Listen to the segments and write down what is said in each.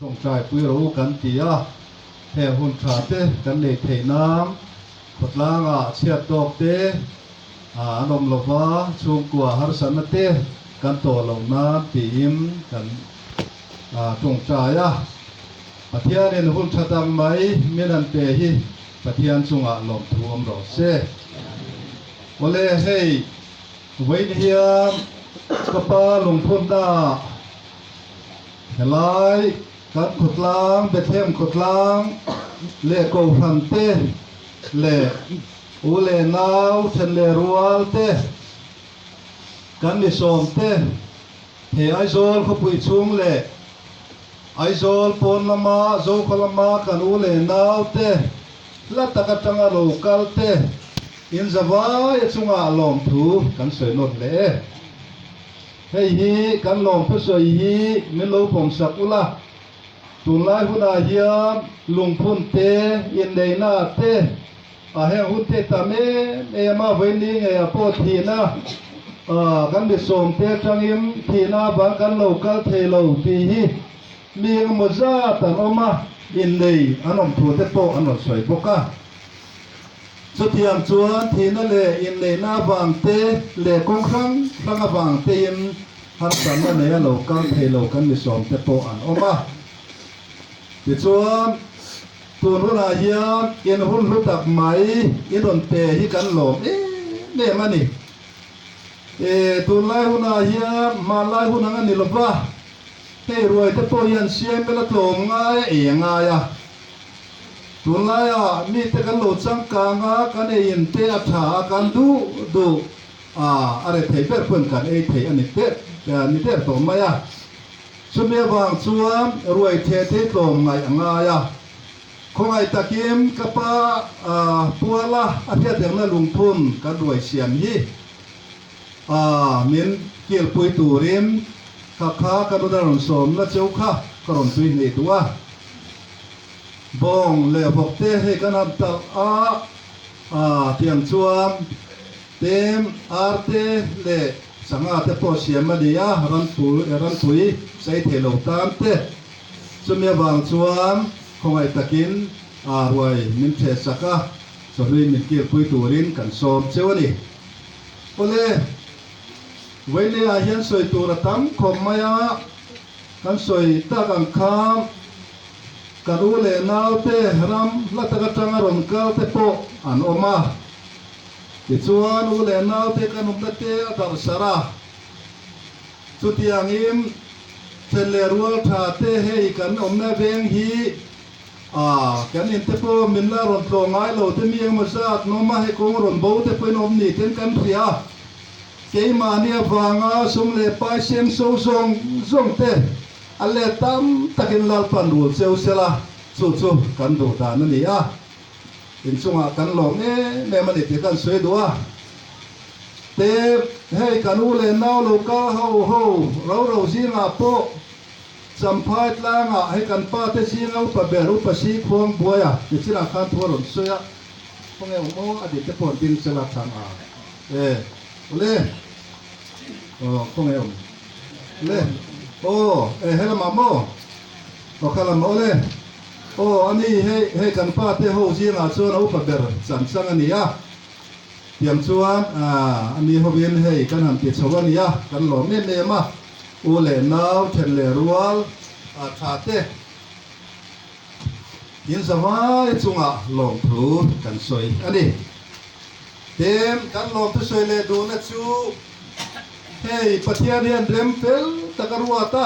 ตรงใจปุยรู้กันตีอ่ะแห่หุ่นขาเตกันเลยเทน้ำขดล้างเชียดดอกเตนมลบว่าช่วงกัวหารสันเตกันโตลงน้ำตีอิมกันตรงใจอ่ะปะเทียนเห็นหุ่นชะตังไหมเมื่อนั้นเตหิปะเทียนจุงลมท่วมรอเสวันเล่ให้ไว้เฮียกระปาลงพ้นตาเฮลัยกันขุดล้างเบ็ดเทมขุดล้างเล่โกฟันเตเล่อูเล่นาวเทนเล่รัวเตกันมิสมเตเฮไอโซลเขาปุยชุงเล่ไอโซลปนละมาโซคลมากันอูเล่นาวเตละตะกัตังโลกัลเตอินซาวายชุงลมทูกันสวยนดเล่เฮ้ยกันลมเพื่อสวยฮีไม่รู้ผมสักอุละตุลายหุนาเฮียลุงพุ่นเตอินเดน่าเตเฮหุ่นเตตาเมมาเวนิเงยปอทีนะกันบิสมเตจังอิมทีนะบางกันโลกัลเทโลปีฮีมีมุจาตันออกมาอินเดยอันนมทูเตโปอันนมสวยปกะสุดที่อันชวนทีนั่นเลยอินเดน่าบางเตเล่คงครั้งครั้งบางเตอิมฮันสันนั่นเลยโลกัลเทโลกันบิสมเตโปอันออกมาที่ชวนตัวรุ่นอาเฮียอินหุ่นรู้ตักไหมอินโดนเตะที่กันหลงเนี่ยมันนี่ตัวไล่หุ่นอาเฮียมาไล่หุ่นงั้นนี่หรอปะเฮ้รวยแต่ตัวยันเสียงเป็นละตัวง่ายง่ายอ่ะตัวไล่มีแต่กันหลุดสังกังกันเองเตะถากันดูอะไรเทเปอร์เพิ่นกันเทอันนี้เตะนี่เตะตัวไม่อ่ะชุดเมียบางส่วนรวยเทตัวง่ายอ่ะคงไอ้ตะกิมกับป้าปัวละอาทิตย์เดียวนั่นลุงพุ่นกันรวยเสียมยี่มินเกี่ยวปุยตูริมข้ากันดูดารสมและเจ้าข้ากรอนตุยในตัวบงเล่บอกเตะให้กันนับตักเตียงชวนเต็มอาร์เตเล่สังอาเตปอเสียมาดีรันปุยใส่เทโลตามเตะชุดเมียบางส่วนคงไอ้ตะกินรวยมินเทสักสรุยมินเกี่ยวปุยตูรินกันสอบเจ้านี่โอเล่เวเนียเห็นสวยตัวตั้มคมมายากันสวยตากันคามกันอูเล่นาวเตรำละตะกัจังอารมณ์เกาเตโปอันออกมาที่ชวนอูเล่นาวเตกันอุมเตอัตสระสุดยังอิมเทเลรัวท่าเตให้กันอมนาเวงฮีกันอินเตโปมินลารอนตรงไงเราเตมียังมาสักน้องมาให้กงรอนบ่เตไปนมนี่เต็นกันเพียเกี่ยมาเนี่ยฟังสมเลปายเสียงโซซงเตอันเลตั้มตะกินลาลปันรูเซลเซล่าสู้กันดูตานั่นนี่อินสุงกันหลงเนี่ยมันนี่กันสวยดัวเตให้กันอูเลนาวโลกาเฮาเราซีงาโปสัมภาษณ์ล่างให้กันป้าเตซีงาอุปเบรุปสีพวงบัวยที่สิราคันทัวร์หล่นเสียพวกนี้ผมอดีตจะปนดินสลับทางเล่พวกนี้เล่ให้ละมาโมก็ขลังเล่อันนี้ให้กันป้าเตเฮาซีงาส่วนอุปเบรสังอันนี้เตรียมส่วนอันนี้เขาเวียนให้กันหันติดสวรรค์กันหลอมเนี่ยมาอูเล่นาวเทนเลรัวชาเตยินสบายจุงหลงถูกันสวยอันนี้เต็มกันหลงทุสวยเลยดูนะจูเฮ้ยปะเทียนเรียนเรมเฟลตะกรัวตา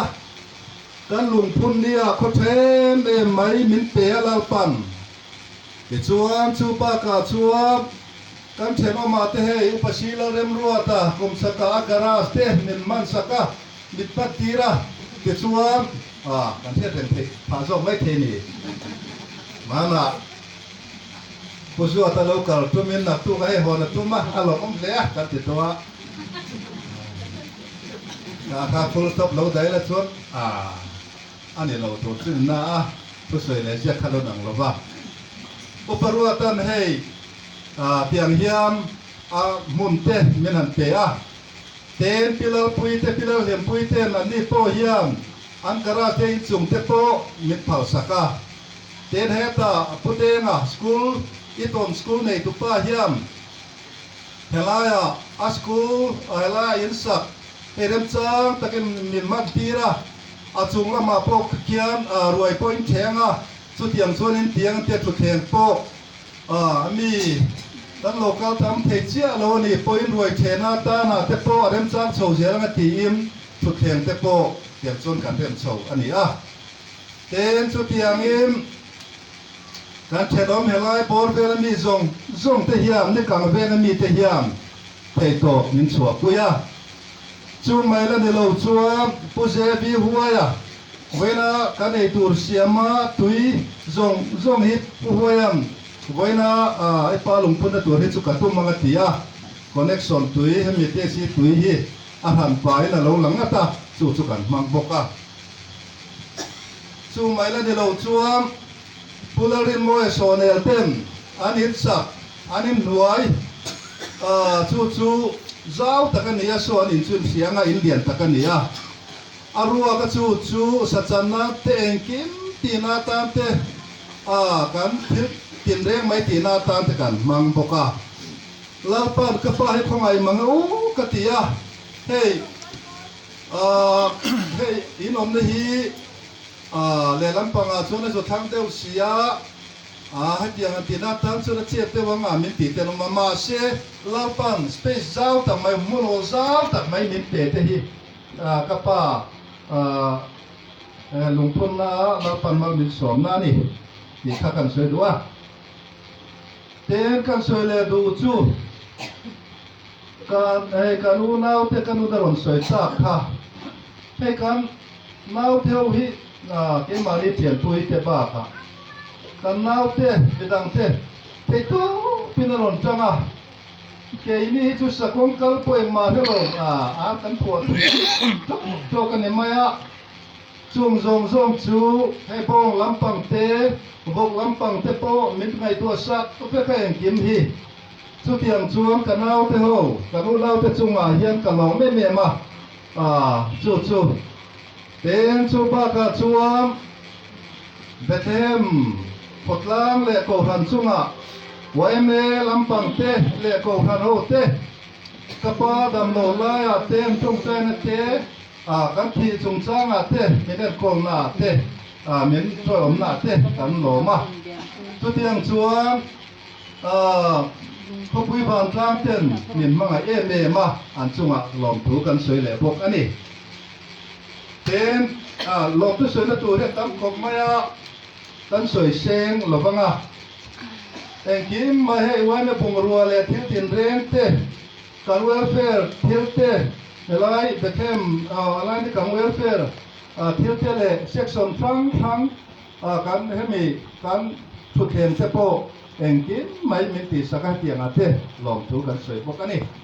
กันลุงพุ่นเนี่ยเขาเทมไม่มินเปียลาปันที่ชวนชูปากาชวนกันเชนอมาเตะอุปชิลเรมรัวตาคุมสกากราสเตนินมันสกามิดปัตตีระที่ชวนกันเชนเรมเทพาส่งไม่เทนี่มันผู้ช่วยตลกกันตัวมินนักตัวให้หัวนักตัวมาอารมณ์เสียกันติดตัวถ้าฟูลท็อปเราได้แล้วชวนอันนี้เราตัวซึ่งน่าผู้ช่วยเลยเสียขันหนังเราว่าอุปรัวตันให้เตียงเฮียมมุนเตมินันเตะเต็นพิลาปุยเตพิลาเฮียมปุยเตนันนี่โตเฮียม an kara te in chung te po mit phal saka ten heta putenga school iton school nei tu pa hiam helaya a school helaya in sak herem chang takin min mat tira a chung lama po kian ruai point thenga chu tiang chuan in tiang te thu theng po mi tan local tam thei chia lo ni point ruai thena ta na te po rem chang chho zel ti im thu theng te po tiang chuan kan rem chho ani a ten chu tiang im kan thedom helai bor vel mi zong te hiam ni kang vel mi te hiam thei to min chua puya chu mai la ni lo chua pu je bi huaya voina kan ei tur siama tui zong hit huayam voina ai pa lung pun tur hi chu ka tu manga tia connection tui hemi te si tui hi a han pai na lo lang ata chu kan mang boka chu mai la ni lo chua pularin mo e sonel tem anit sak anin nuai chu zau takania so anin chun sianga indian takania arua ka chu sachana te engkim tina tan te kan tin reng mai tina tan te kan mang boka lalpan ka pa hi khongai mang u katia hey hey inom ne hi le lampanga chuna so thang deu sia hai tiang tina tan chu na che te wanga min ti te no mama se lalpan space zau ta mai muno zau ta mai min te te hi ka pa lungpun na lalpan mal min som na ni ti kha kan soi dua ten kan soi le du chu kan u nau te kan u daron soi ta kha he kan nau theo hi cái mà đi tiền tuổi te ba ka kan nau te bidang te tu pinaron changa ke ini chu sa kong kal po ma hello kan po to kan maya chung zong chu he bong lampang te bong lampang te po mit ngai to sa to pe ka kim hi chu tiang chuang kan nau te ho kan u nau te chunga hian kan long me ma chu ten chu ba ka chuam Bethlehem Potlang le ko han chunga waime lampang te le ko han ho te kapa dam lo la ya ten chung ten te kan thi chung changa te minen ko na te min trom na te kan lo ma chu tiang chuam ko pui ban tlang ten min manga e ma an chunga lom thu kan soi le bok ani ten lom tu soi na tu re tam khom maya kan soi seng lovanga engkim ma hei wane bungrua le thil tin reng te kan welfare thil te melai Bethlehem alai ni kan welfare thil te le section thang kan hemi kan thu them te po engkim mai min ti saka tiang ate lom thu kan soi bok ani